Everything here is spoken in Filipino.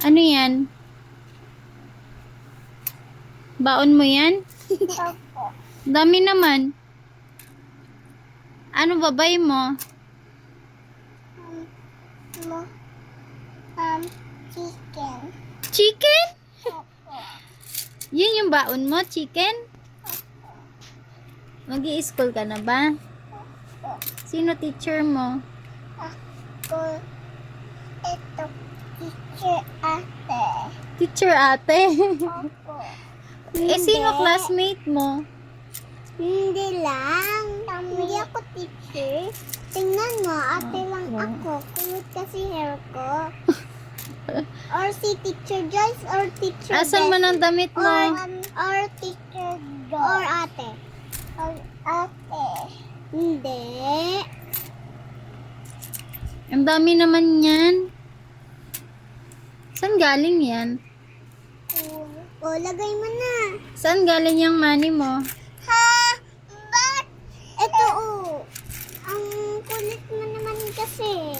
Ano yan? Baon mo yan? Opo. Dami naman. Ano babay mo? Mo, chicken. Chicken? Opo. Yun yung baon mo, chicken? Mag-i-school ka na ba? Opo. Sino teacher mo? Ako, ito, teacher ate. Teacher ate? Opo. Sino classmate mo? Hindi lang. Hindi ako teacher. Tingnan mo, ate lang wow. ako. Kumit kasi hair ko. Or si Teacher Joyce or Teacher Asan man ang damit mo? Or Teacher Joyce. Or ate. Or ate. Hindi. Ang dami naman yan. Saan galing yan? O, lagay mo na. Saan galing yung money mo? Ha? Ba't? Ito, ang kulit mo naman kasi.